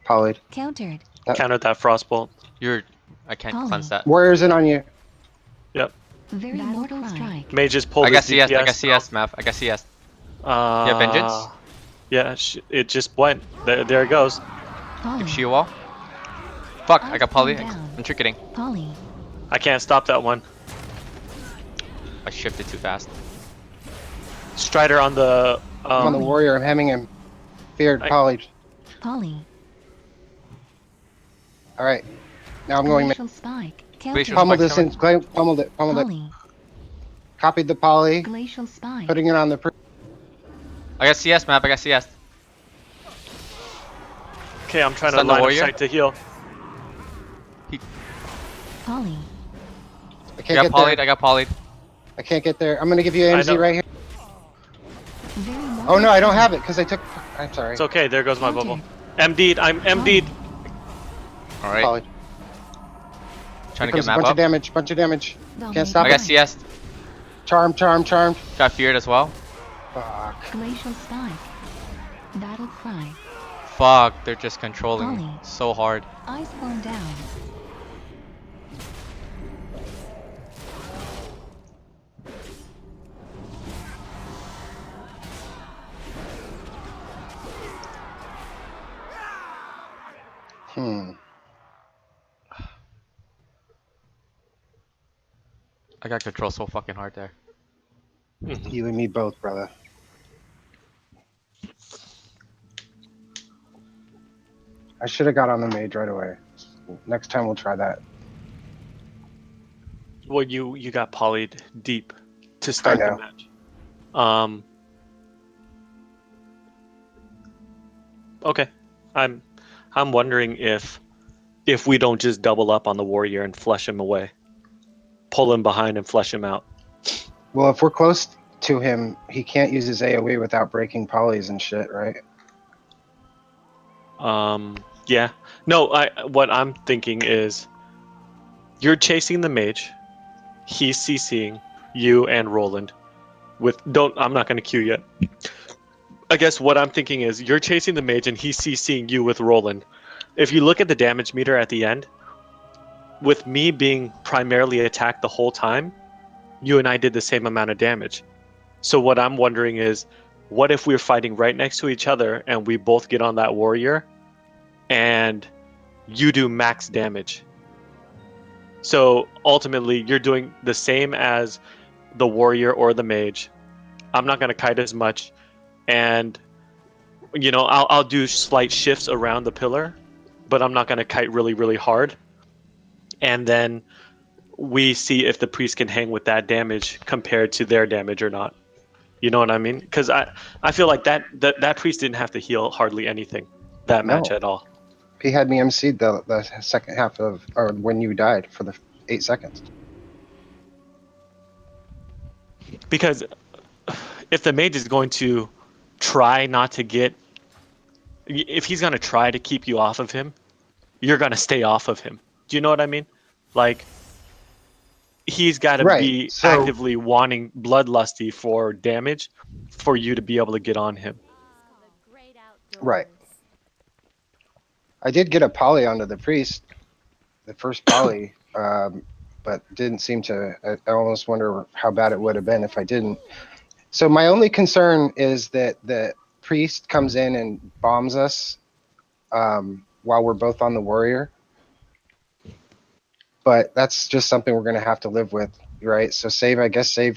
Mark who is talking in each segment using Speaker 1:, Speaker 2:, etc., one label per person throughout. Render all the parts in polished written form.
Speaker 1: Polyed.
Speaker 2: Countered.
Speaker 3: Countered that frostbolt.
Speaker 4: I can't cleanse that.
Speaker 1: Warrior's in on you.
Speaker 3: Yep.
Speaker 2: Very mortal strike.
Speaker 3: Mage just pulled
Speaker 4: I got
Speaker 3: his
Speaker 4: CS.
Speaker 3: DPS.
Speaker 4: I got CS, Mav. I got CS. Yeah, vengeance.
Speaker 3: Yeah, it just went. There it goes.
Speaker 4: Give she a wall. Fuck, I got poly.
Speaker 2: Down.
Speaker 4: I'm tricketing.
Speaker 2: Poly.
Speaker 3: I can't stop that one.
Speaker 4: I shifted too fast.
Speaker 3: Strider on the.
Speaker 1: I'm on the warrior. I'm hemming him. Feared. Polyed.
Speaker 2: Poly.
Speaker 1: All right. Now I'm going.
Speaker 2: Glacial spike.
Speaker 4: Glacial
Speaker 1: Pummeled
Speaker 4: spike
Speaker 1: this in. Pummeled it. Pummeled it.
Speaker 2: Poly.
Speaker 1: Copied the poly.
Speaker 2: Glacial spike.
Speaker 1: Putting it on the.
Speaker 4: I got CS, Mav. I got CS.
Speaker 3: Okay, I'm trying
Speaker 4: Stun
Speaker 3: to
Speaker 4: the
Speaker 3: line of
Speaker 4: warrior.
Speaker 3: sight to heal.
Speaker 2: Poly.
Speaker 1: I
Speaker 4: I
Speaker 1: can't
Speaker 4: got
Speaker 1: get
Speaker 4: polyed.
Speaker 1: there.
Speaker 4: I got polyed.
Speaker 1: I can't get there. I'm gonna give you
Speaker 3: I
Speaker 1: MZ
Speaker 3: know.
Speaker 1: right here.
Speaker 2: Very mortal
Speaker 1: Oh no, I don't
Speaker 2: strike.
Speaker 1: have it because I took. I'm sorry.
Speaker 3: It's okay. There goes my
Speaker 2: Countered.
Speaker 3: bubble. MD'd. I'm MD'd.
Speaker 4: All right.
Speaker 1: Polyed.
Speaker 4: Trying to
Speaker 1: Comes
Speaker 4: get
Speaker 1: a
Speaker 4: map
Speaker 1: bunch of
Speaker 4: up.
Speaker 1: damage. Bunch of damage.
Speaker 2: Dominating
Speaker 1: stop
Speaker 4: I got
Speaker 2: strike.
Speaker 4: CS.
Speaker 1: Charmed.
Speaker 4: Got feared as well.
Speaker 1: Fuck.
Speaker 2: Glacial spike. Battle cry.
Speaker 4: Fuck, they're just controlling
Speaker 2: Poly.
Speaker 4: so hard.
Speaker 2: Iceborne down.
Speaker 4: I got control so fucking hard there.
Speaker 1: You and me both, brother. I should have got on the mage right away. Next time we'll try that.
Speaker 3: Well, you got polyed deep to start
Speaker 1: I
Speaker 3: the
Speaker 1: know.
Speaker 3: match. Okay. I'm wondering if we don't just double up on the warrior and flush him away, pull him behind and flush him out.
Speaker 1: Well, if we're close to him, he can't use his AoE without breaking polys and shit, right?
Speaker 3: Yeah. No, what I'm thinking is you're chasing the mage. He's CCing you and Roland. I'm not going to queue yet. I guess what I'm thinking is you're chasing the mage and he's CCing you with Roland. If you look at the damage meter at the end, with me being primarily attacked the whole time, you and I did the same amount of damage. So what I'm wondering is, what if we're fighting right next to each other and we both get on that warrior and you do max damage? So ultimately, you're doing the same as the warrior or the mage. I'm not going to kite as much, and I'll do slight shifts around the pillar, but I'm not going to kite really, really hard. And then we see if the priest can hang with that damage compared to their damage or not. You know what I mean? Because I feel like that priest didn't have to heal hardly anything that match
Speaker 1: No.
Speaker 3: at all.
Speaker 1: He had me MC'd the second half of, or when you died for the 8 seconds.
Speaker 3: Because if the mage is going to try not to get, if he's going to try to keep you off of him, you're going to stay off of him. Do you know what I mean? Like, he's got to
Speaker 1: Right,
Speaker 3: be
Speaker 1: so-
Speaker 3: actively wanting bloodlusty for damage for you to be able to get on him.
Speaker 1: Right. I did get a poly onto the priest, the first poly, but didn't seem to. I almost wonder how bad it would have been if I didn't. So my only concern is that the priest comes in and bombs us while we're both on the warrior. But that's just something we're going to have to live with, right? So save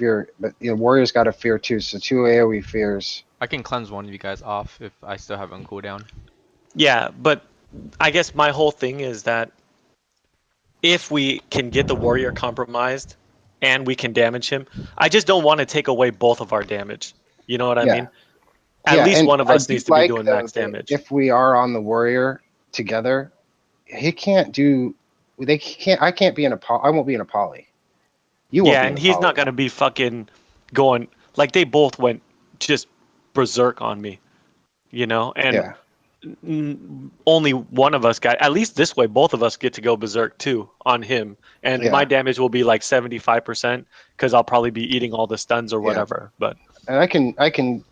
Speaker 1: your, but warrior's got a fear too. So 2 AoE fears.
Speaker 4: I can cleanse one of you guys off if I still have it on cooldown.
Speaker 3: Yeah, but I guess my whole thing is that if we can get the warrior compromised and we can damage him, I just don't want to take away both of our damage. You know what I
Speaker 1: Yeah.
Speaker 3: mean? At
Speaker 1: Yeah,
Speaker 3: least
Speaker 1: and
Speaker 3: one of
Speaker 1: I
Speaker 3: us
Speaker 1: do
Speaker 3: needs to be
Speaker 1: like,
Speaker 3: doing
Speaker 1: though,
Speaker 3: max
Speaker 1: that
Speaker 3: damage.
Speaker 1: If we are on the warrior together, he can't do. They can't. I can't be in a. I won't be in a poly. You won't.
Speaker 3: Yeah,
Speaker 1: be
Speaker 3: and
Speaker 1: in a
Speaker 3: he's
Speaker 1: poly.
Speaker 3: not going to be fucking going like they both went just berserk on me, and
Speaker 1: Yeah.
Speaker 3: only one of us got, at least this way, both of us get to go berserk too on him, and
Speaker 1: Yeah.
Speaker 3: my damage will be like 75% because I'll probably be eating all the stuns or
Speaker 1: Yeah.
Speaker 3: whatever. But
Speaker 1: And I can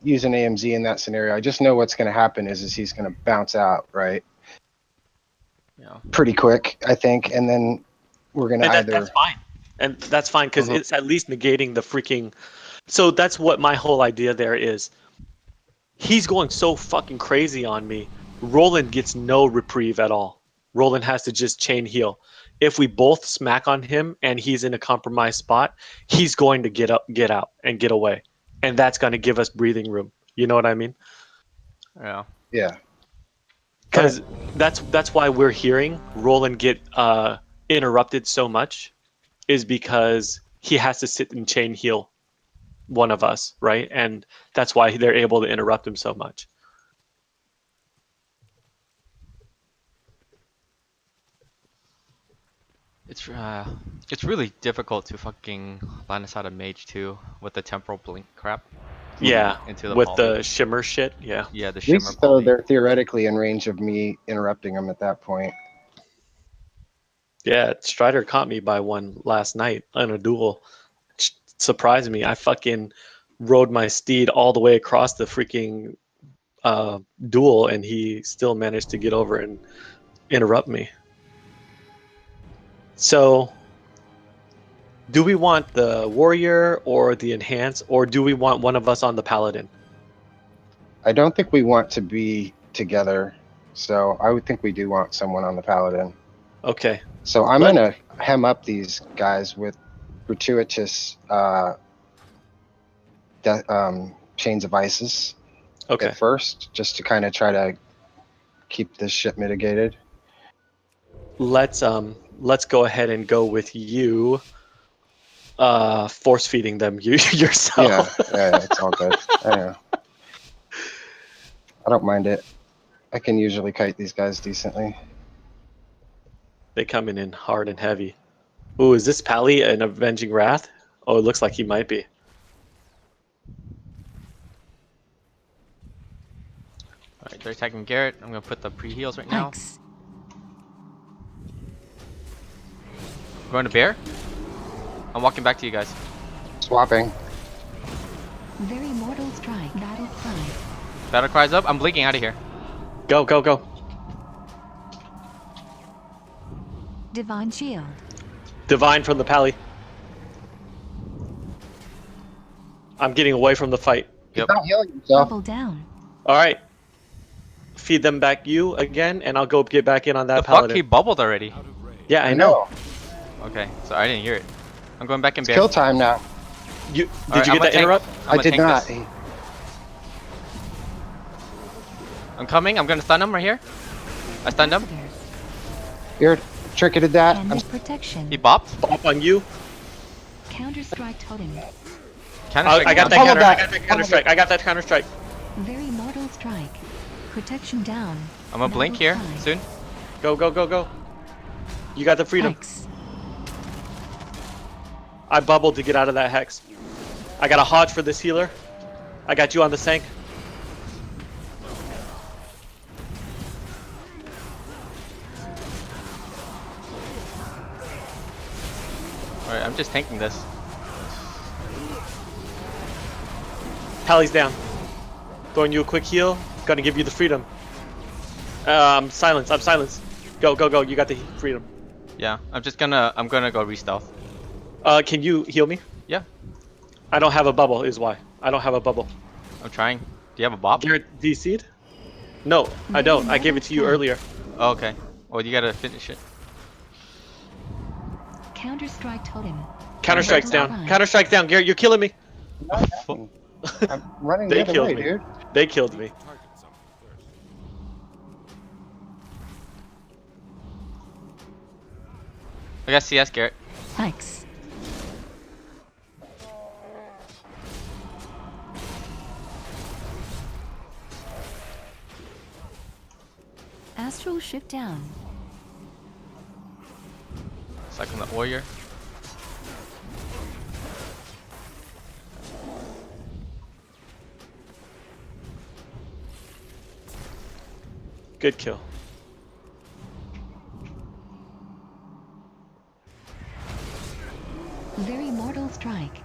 Speaker 1: use an AMZ in that scenario. I just know what's going to happen is he's going to bounce out, right?
Speaker 4: Yeah.
Speaker 1: Pretty quick, I think, and then we're going to
Speaker 3: And
Speaker 1: either.
Speaker 3: that's fine. And that's fine because
Speaker 1: Mhm.
Speaker 3: it's at least negating the freaking. So that's what my whole idea there is. He's going so fucking crazy on me. Roland gets no reprieve at all. Roland has to just chain heal. If we both smack on him and he's in a compromised spot, he's going to get up, get out, and get away, and that's going to give us breathing room. You know what I mean?
Speaker 4: Yeah.
Speaker 1: Yeah.
Speaker 3: Because that's why we're hearing Roland get interrupted so much, is because he has to sit and chain heal one of us, right? And that's why they're able to interrupt him so much.
Speaker 4: It's really difficult to fucking line us out a mage too with the temporal blink crap.
Speaker 3: Yeah,
Speaker 4: Into the
Speaker 3: with
Speaker 4: poly.
Speaker 3: the shimmer shit. Yeah.
Speaker 4: Yeah, the
Speaker 1: At
Speaker 4: shimmer
Speaker 1: least though
Speaker 4: poly.
Speaker 1: they're theoretically in range of me interrupting them at that point.
Speaker 3: Yeah, Strider caught me by one last night in a duel. Surprised me. I fucking rode my steed all the way across the freaking duel, and he still managed to get over and interrupt me. So, do we want the warrior or the enhance, or do we want one of us on the paladin?
Speaker 1: I don't think we want to be together, so I would think we do want someone on the paladin.
Speaker 3: Okay.
Speaker 1: So I'm
Speaker 3: Let
Speaker 1: gonna hem up these guys with gratuitous chains of ices
Speaker 3: okay.
Speaker 1: at first, just to kind of try to keep this shit mitigated.
Speaker 3: Let's go ahead and go with you force feeding them you yourself.
Speaker 1: Yeah, it's all good. I don't mind it. I can usually kite these guys decently.
Speaker 3: They coming in hard and heavy. Ooh, is this Pally an Avenging Wrath? Oh, it looks like he might be.
Speaker 4: Alright, they're attacking Garrett. I'm gonna put the pre-heals right now.
Speaker 2: X.
Speaker 4: Going to bear? I'm walking back to you guys.
Speaker 1: Swapping.
Speaker 2: Very mortal strike. Battle cry.
Speaker 4: Battle cries up. I'm blinking out of here.
Speaker 3: Go, go, go.
Speaker 2: Divine shield.
Speaker 3: Divine from the Pally. I'm getting away from the fight.
Speaker 4: Yep.
Speaker 1: Not healing yourself.
Speaker 2: Double down.
Speaker 3: All right. Feed them back you again, and I'll go get back in on that
Speaker 4: The fuck?
Speaker 3: paladin.
Speaker 4: He bubbled already.
Speaker 3: Yeah, I know.
Speaker 4: Okay, so I didn't hear it. I'm going back in
Speaker 1: It's
Speaker 4: bear.
Speaker 1: kill time now.
Speaker 3: You
Speaker 4: Alright,
Speaker 3: did you
Speaker 4: I'm
Speaker 3: get that
Speaker 4: gonna
Speaker 3: interrupt?
Speaker 4: I'm
Speaker 1: I did
Speaker 4: tank
Speaker 1: not.
Speaker 4: this. I'm coming. I'm gonna stun him right here. I stunned him.
Speaker 1: You're tricketed that.
Speaker 2: Ended protection.
Speaker 4: He bopped.
Speaker 3: Bop on you.
Speaker 2: Counter strike totem.
Speaker 4: Counter
Speaker 3: I got that
Speaker 1: Follow
Speaker 3: counter.
Speaker 1: that.
Speaker 3: I got that counter strike. I got that counter strike.
Speaker 2: Very mortal strike. Protection down.
Speaker 4: I'm gonna blink here soon.
Speaker 3: Go, go, go, go. You got the freedom.
Speaker 2: X.
Speaker 3: I bubbled to get out of that hex. I got a hodge for this healer. I got you on the sank.
Speaker 4: Alright, I'm just tanking this.
Speaker 3: Pally's down. Throwing you a quick heal. Gonna give you the freedom. Silence. I'm silenced. Go, go, go. You got the freedom.
Speaker 4: Yeah, I'm gonna go re-stealth.
Speaker 3: Can you heal me?
Speaker 4: Yeah,
Speaker 3: I don't have a bubble, is why. I don't have a bubble.
Speaker 4: I'm trying. Do you have a bop?
Speaker 3: Garrett DC'd? No, I don't. I gave it to you earlier.
Speaker 4: Oh, okay. Well, you gotta finish it.
Speaker 2: Counter strike totem.
Speaker 3: Counter strike's down. Counter strike's down. Garrett, you're killing me.
Speaker 1: I'm running
Speaker 3: They
Speaker 1: the other
Speaker 3: killed
Speaker 1: way,
Speaker 3: me.
Speaker 1: dude.
Speaker 3: They killed me.
Speaker 4: I got CS, Garrett.
Speaker 2: X. Astral shift down.
Speaker 4: Cycle the warrior.
Speaker 3: Good kill.
Speaker 2: Very mortal strike.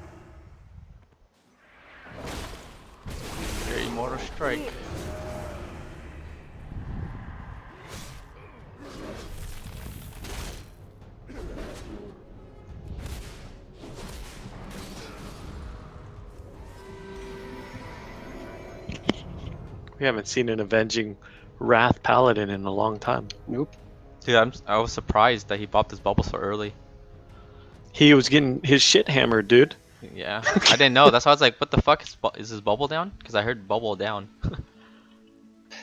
Speaker 4: strike.
Speaker 3: We haven't seen an avenging wrath paladin in a long time.
Speaker 1: Nope.
Speaker 4: Dude, I was surprised that he popped his bubble so early.
Speaker 3: He was getting his shit hammered, dude.
Speaker 4: Yeah, I didn't know. That's why I was like, what the fuck? Is his bubble down? Because I heard bubble down.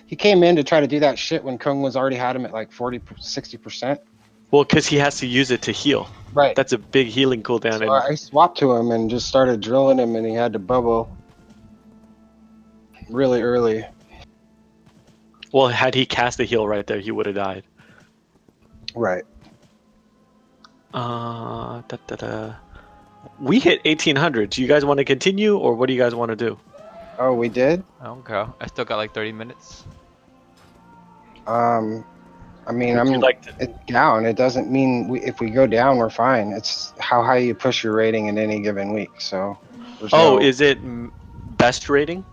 Speaker 1: He came in to try to do that shit when Kung was already had him at like 40, 60%.
Speaker 3: Well, because he has to use it to heal.
Speaker 1: Right.
Speaker 3: That's a big healing cooldown.
Speaker 1: So I swapped to him and just started drilling him, and he had to bubble really early.
Speaker 3: Well, had he cast a heal right there, he would have died.
Speaker 1: Right.
Speaker 3: We hit 1800. Do you guys want to continue, or what do you guys want to do?
Speaker 1: Oh, we did?
Speaker 4: Okay. I still got like 30 minutes.
Speaker 1: I mean,
Speaker 3: Would
Speaker 1: I'm
Speaker 3: you like to-
Speaker 1: it's down. It doesn't mean if we go down, we're fine. It's how high you push your rating in any given week. So.
Speaker 3: Oh, is it best rating?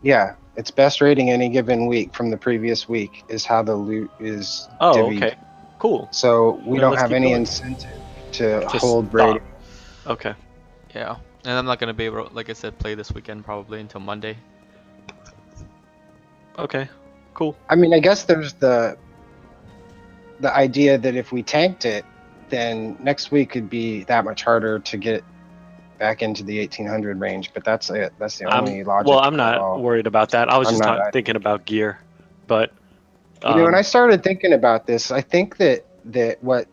Speaker 1: Yeah, it's best rating any given week from the previous week is how the loot is
Speaker 3: Oh,
Speaker 1: divvied.
Speaker 3: okay. Cool.
Speaker 1: So we
Speaker 3: Then
Speaker 1: don't
Speaker 3: let's
Speaker 1: have
Speaker 3: keep
Speaker 1: any
Speaker 3: going.
Speaker 1: incentive to
Speaker 3: To
Speaker 1: hold
Speaker 3: stop.
Speaker 1: rating.
Speaker 3: Okay.
Speaker 4: Yeah. And I'm not gonna be able to, like I said, play this weekend probably until Monday.
Speaker 3: Okay. Cool.
Speaker 1: I mean, I guess there's the idea that if we tanked it, then next week could be that much harder to get back into the 1800 range. But that's it. That's the only logic.
Speaker 3: Well, I'm
Speaker 1: at
Speaker 3: not
Speaker 1: all.
Speaker 3: worried about that. I was
Speaker 1: I'm
Speaker 3: just
Speaker 1: not
Speaker 3: thinking about gear, but
Speaker 1: You know, when I started thinking about this, I think that what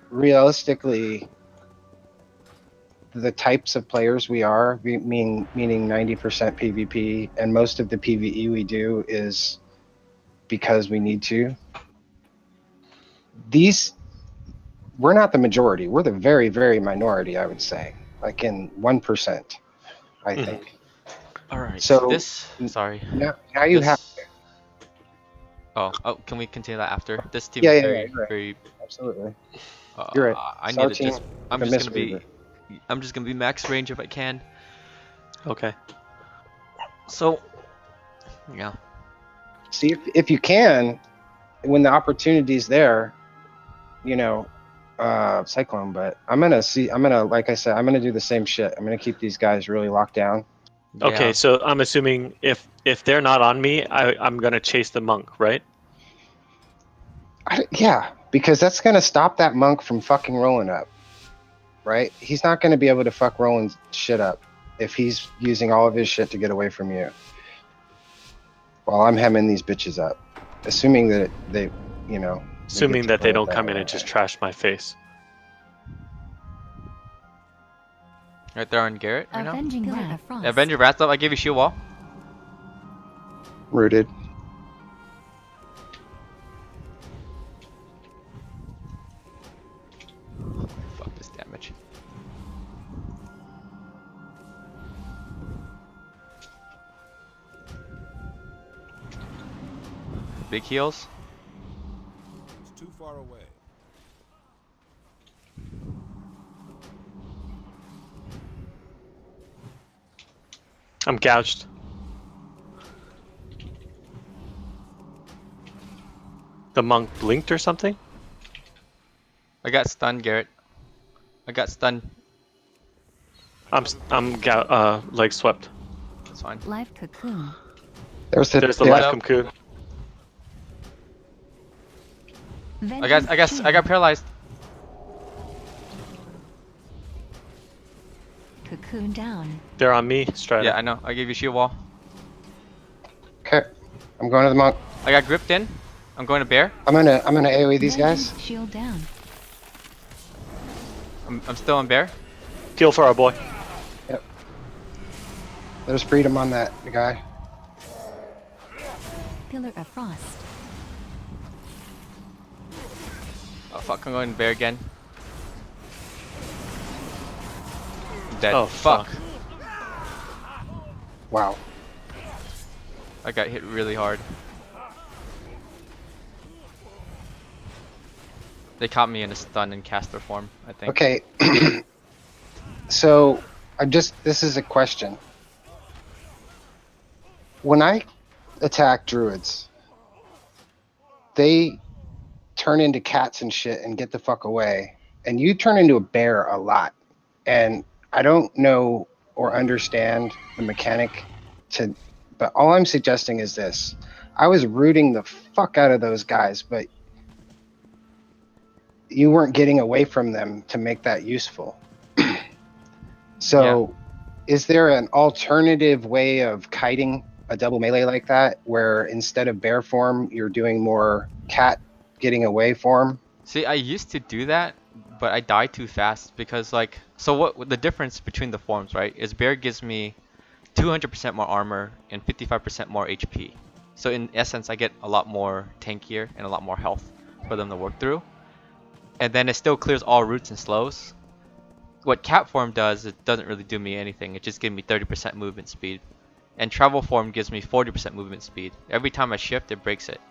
Speaker 1: realistically the types of players we are, meaning 90% PvP, and most of the PvE we do is because we need to. We're not the majority. We're the very, very minority, I would say, like in 1%, I
Speaker 3: Mhm.
Speaker 1: think.
Speaker 4: All right.
Speaker 1: So
Speaker 4: this. Sorry.
Speaker 1: now you have.
Speaker 4: Oh, can we continue that after? This team
Speaker 1: Yeah,
Speaker 4: is
Speaker 1: yeah,
Speaker 4: very,
Speaker 1: you're right.
Speaker 4: very.
Speaker 1: Absolutely. You're right.
Speaker 4: I
Speaker 1: Star
Speaker 4: need to just.
Speaker 1: team,
Speaker 4: I'm
Speaker 1: the
Speaker 4: just gonna be.
Speaker 1: misreader.
Speaker 4: I'm just gonna be max range if I can.
Speaker 3: okay.
Speaker 4: So. Yeah.
Speaker 1: See, if you can, when the opportunity's there, you know, Cyclone. But I'm gonna, like I said, I'm gonna do the same shit. I'm gonna keep these guys really locked down.
Speaker 3: Okay,
Speaker 4: Yeah.
Speaker 3: so I'm assuming if they're not on me, I'm gonna chase the monk, right?
Speaker 1: Yeah, because that's gonna stop that monk from fucking rolling up, right? He's not gonna be able to fuck rolling shit up if he's using all of his shit to get away from you. While I'm hemming these bitches up, assuming that they, you know,
Speaker 3: Assuming
Speaker 1: get to
Speaker 3: that they
Speaker 1: play
Speaker 3: don't
Speaker 1: it
Speaker 3: come
Speaker 1: that
Speaker 3: in
Speaker 1: way.
Speaker 3: and just trash my face.
Speaker 4: Right there on Garrett right now.
Speaker 2: Avenging Wrath.
Speaker 4: Yeah, Avenger Wrath up. I gave you shield wall.
Speaker 1: Rooted.
Speaker 4: Fuck this damage. Big heals.
Speaker 5: It's too far away.
Speaker 3: I'm gouged. The monk blinked or something?
Speaker 4: I got stunned, Garrett. I got stunned.
Speaker 3: I'm leg swept.
Speaker 4: That's fine.
Speaker 2: Life cocoon.
Speaker 1: There's the,
Speaker 3: There's the
Speaker 1: yeah,
Speaker 3: life
Speaker 4: Yep.
Speaker 3: cocoon.
Speaker 4: I got paralyzed.
Speaker 2: Cocoon down.
Speaker 3: They're on me, Strider.
Speaker 4: Yeah, I know. I gave you shield wall.
Speaker 1: Okay, I'm going to the monk.
Speaker 4: I got gripped in. I'm going to bear.
Speaker 1: I'm gonna AoE these guys.
Speaker 2: Vengeance shield down.
Speaker 4: I'm still on bear.
Speaker 3: Heal for our boy.
Speaker 1: There's freedom on that guy.
Speaker 2: Pillar of frost.
Speaker 4: Oh fuck! I'm going bear again. Dead.
Speaker 3: Oh, fuck.
Speaker 1: Wow.
Speaker 4: I got hit really hard. They caught me in a stun and caster form, I think.
Speaker 1: Okay. So this is a question. When I attack druids, they turn into cats and shit and get the fuck away. And you turn into a bear a lot. And I don't know or understand the mechanic to, but all I'm suggesting is this. I was rooting the fuck out of those guys, but you weren't getting away from them to make that useful. So is there an alternative way of kiting a double melee like that, where instead of bear form, you're doing more cat getting away form?
Speaker 4: See, I used to do that, but I died too fast because like, so what the difference between the forms, right, is bear gives me 200% more armor and 55% more HP. So in essence, I get a lot more tankier and a lot more health for them to work through. And then it still clears all roots and slows. What cat form does, it doesn't really do me anything. It just gives me 30% movement speed. And travel form gives me 40% movement speed. Every time I shift, it breaks it.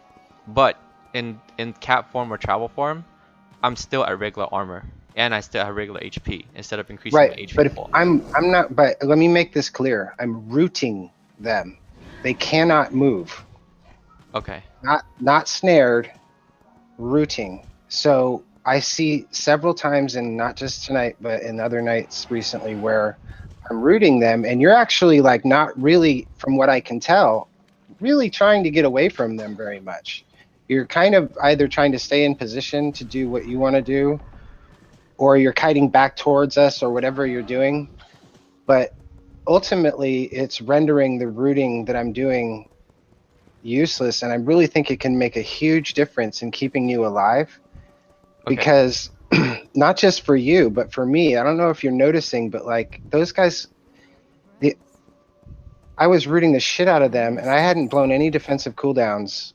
Speaker 4: But in cat form or travel form, I'm still at regular armor and I still have regular HP instead of increasing my
Speaker 1: Right,
Speaker 4: HP
Speaker 1: but if
Speaker 4: full.
Speaker 1: I'm not, but let me make this clear. I'm rooting them. They cannot move.
Speaker 4: Okay.
Speaker 1: Not snared, rooting. So I see several times, and not just tonight, but in other nights recently, where I'm rooting them, and you're actually like not really, from what I can tell, really trying to get away from them very much. You're kind of either trying to stay in position to do what you want to do, or you're kiting back towards us, or whatever you're doing. But ultimately, it's rendering the rooting that I'm doing useless, and I really think it can make a huge difference in keeping you alive.
Speaker 4: Okay.
Speaker 1: Because not just for you, but for me, I don't know if you're noticing, but like those guys, I was rooting the shit out of them, and I hadn't blown any defensive cooldowns,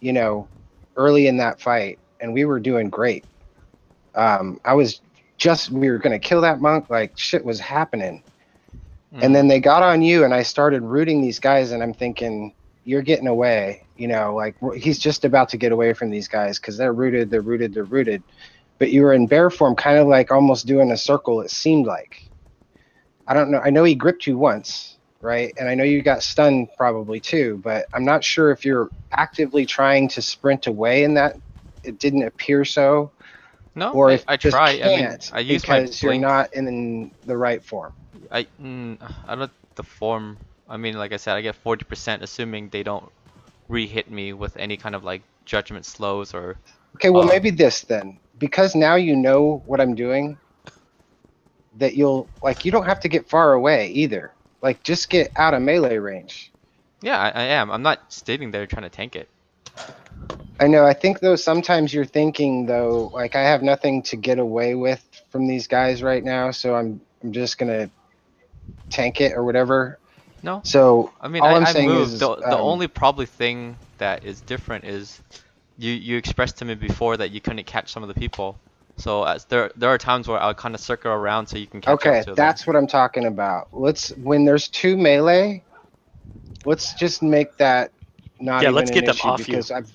Speaker 1: you know, early in that fight, and we were doing great. We were gonna kill that monk, like shit was happening. And then they got on you, and I started rooting these guys, and I'm thinking, you're getting away, like he's just about to get away from these guys because they're rooted. But you were in bear form, kind of like almost doing a circle, it seemed like. I don't know. I know he gripped you once, right? And I know you got stunned probably too, but I'm not sure if you're actively trying to sprint away in that. It didn't appear so.
Speaker 4: No,
Speaker 1: Or if
Speaker 4: I
Speaker 1: you just
Speaker 4: try. I mean,
Speaker 1: can't
Speaker 4: I use my
Speaker 1: because you're
Speaker 4: blink.
Speaker 1: not in the right form.
Speaker 4: I don't the form. I mean, like I said, I get 40% assuming they don't re-hit me with any kind of like judgment slows or
Speaker 1: Okay, well,
Speaker 4: uh
Speaker 1: maybe this then. Because now you know what I'm doing, that you don't have to get far away either. Like, just get out of melee range.
Speaker 4: yeah, I am. I'm not standing there trying to tank it.
Speaker 1: I know. I think though sometimes you're thinking though, like I have nothing to get away with from these guys right now, so I'm just gonna tank it or whatever.
Speaker 4: No,
Speaker 1: So
Speaker 4: I mean
Speaker 1: all I'm
Speaker 4: I
Speaker 1: saying
Speaker 4: moved.
Speaker 1: is,
Speaker 4: The only probably thing that is different is you expressed to me before that you couldn't catch some of the people. So as there are times where I'll kind of circle around so you can catch up
Speaker 1: okay,
Speaker 4: to them.
Speaker 1: that's what I'm talking about. When there's two melee, let's just make that not
Speaker 3: Yeah,
Speaker 1: even
Speaker 3: let's
Speaker 1: an
Speaker 3: get them
Speaker 1: issue
Speaker 3: off you.
Speaker 1: because I've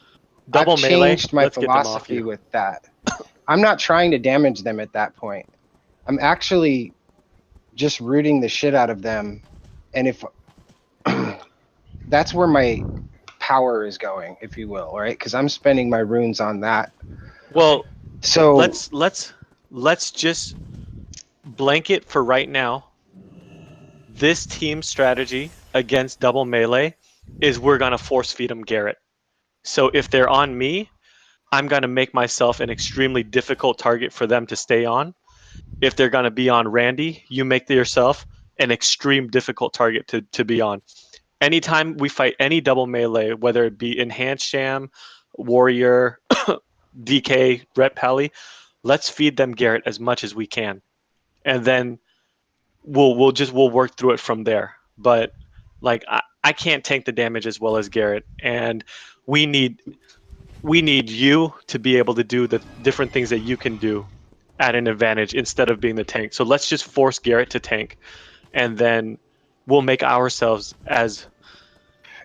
Speaker 3: Double melee,
Speaker 1: changed my
Speaker 3: let's get them off
Speaker 1: philosophy
Speaker 3: you.
Speaker 1: with that. I'm not trying to damage them at that point. I'm actually just rooting the shit out of them. And if that's where my power is going, if you will, right? Because I'm spending my runes on that.
Speaker 3: Well,
Speaker 1: So
Speaker 3: let's just blanket for right now. This team strategy against double melee is we're gonna force feed them Garrett. So if they're on me, I'm gonna make myself an extremely difficult target for them to stay on. If they're gonna be on Randy, you make yourself an extreme difficult target to be on. Anytime we fight any double melee, whether it be enhanced sham, warrior, DK, Brett Pally, let's feed them Garrett as much as we can, and then we'll work through it from there. But like I can't tank the damage as well as Garrett, and we need we need you to be able to do the different things that you can do at an advantage instead of being the tank. So let's just force Garrett to tank, and then we'll make ourselves as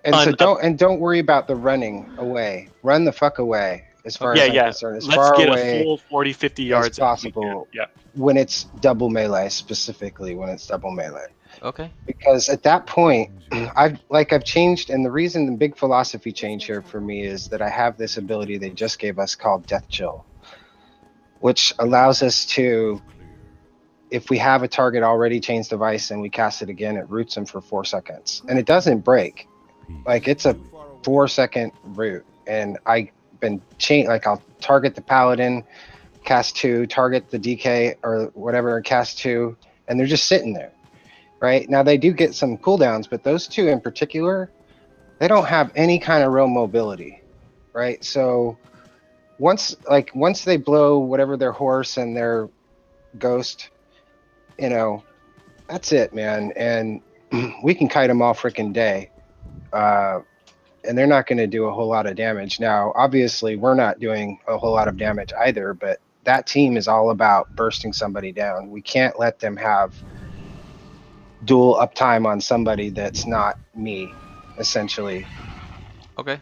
Speaker 1: and so
Speaker 3: un up.
Speaker 1: don't worry about the running away. Run the fuck away as far
Speaker 4: Okay.
Speaker 3: Yeah,
Speaker 1: as I'm
Speaker 3: yeah.
Speaker 1: concerned. As
Speaker 3: Let's
Speaker 1: far
Speaker 3: get a
Speaker 1: away
Speaker 3: full 40, 50
Speaker 1: as
Speaker 3: yards if we can.
Speaker 1: possible
Speaker 3: Yeah.
Speaker 1: when it's double melee, specifically when it's double melee.
Speaker 4: Okay.
Speaker 1: because at that point, I've changed, and the reason the big philosophy change here for me is that I have this ability they just gave us called Death Chill, which allows us to, if we have a target already changed device and we cast it again, it roots them for 4 seconds, and it doesn't break. Like it's a
Speaker 5: Too far away.
Speaker 1: 4-second root, and I've been like I'll target the paladin, cast 2, target the DK or whatever, cast 2, and they're just sitting there. Right now, they do get some cooldowns, but those 2 in particular, they don't have any kind of real mobility, right? So once they blow whatever their horse and their ghost, you know, that's it, man. And we can kite them all freaking day. And they're not going to do a whole lot of damage. Now, obviously, we're not doing a whole lot of damage either, but that team is all about bursting somebody down. We can't let them have dual uptime on somebody that's not me, essentially.
Speaker 4: Okay.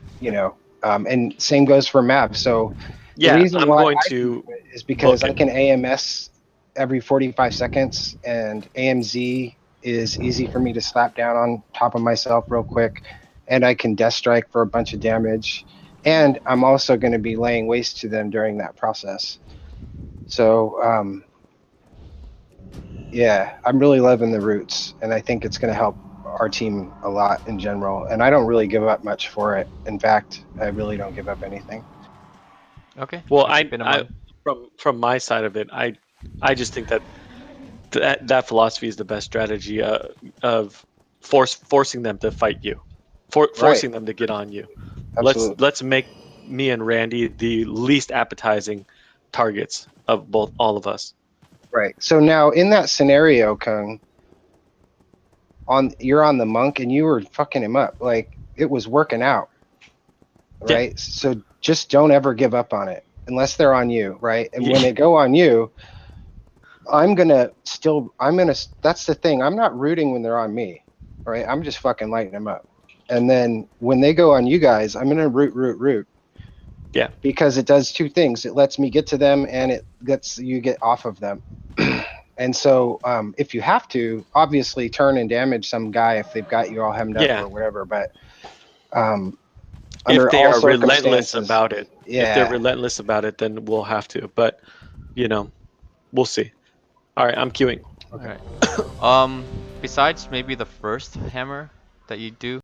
Speaker 1: And same goes for map. So the
Speaker 3: Yeah,
Speaker 1: reason
Speaker 3: I'm
Speaker 1: why
Speaker 3: going
Speaker 1: I do
Speaker 3: to
Speaker 1: it is because
Speaker 3: book
Speaker 1: I
Speaker 3: it.
Speaker 1: can AMS every 45 seconds, and AMZ is easy for me to slap down on top of myself real quick, and I can death strike for a bunch of damage, and I'm also going to be laying waste to them during that process. So yeah, I'm really loving the roots, and I think it's going to help our team a lot in general, and I don't really give up much for it. In fact, I really don't give up anything.
Speaker 4: Okay.
Speaker 3: Well,
Speaker 4: I'll keep it in
Speaker 3: I
Speaker 4: mind.
Speaker 3: from my side of it, I just think that philosophy is the best strategy of forcing them to fight you,
Speaker 1: Right,
Speaker 3: forcing them to get on you.
Speaker 1: absolutely.
Speaker 3: Let's make me and Randy the least appetizing targets of both all of us.
Speaker 1: Right. So now in that scenario, Kung, you're on the monk and you were fucking him up. Like it was working out,
Speaker 3: Yeah,
Speaker 1: right? So just don't ever give up on it unless they're on you, right? And when
Speaker 3: yeah,
Speaker 1: they go on you, that's the thing. I'm not rooting when they're on me, right? I'm just fucking lighting them up. And then when they go on you guys, I'm gonna root
Speaker 3: yeah,
Speaker 1: because it does 2 things. It lets me get to them and it lets you get off of them. And so if you have to, obviously turn and damage some guy if they've got you all hemmed up
Speaker 3: yeah.
Speaker 1: or whatever. But um,
Speaker 3: If
Speaker 1: under
Speaker 3: they
Speaker 1: all
Speaker 3: are relentless
Speaker 1: circumstances,
Speaker 3: about it, if they're
Speaker 1: yeah.
Speaker 3: relentless about it, then we'll have to. But you know, we'll see. All right, I'm queuing.
Speaker 1: Okay.
Speaker 4: Alright. Besides maybe the first hammer that you do,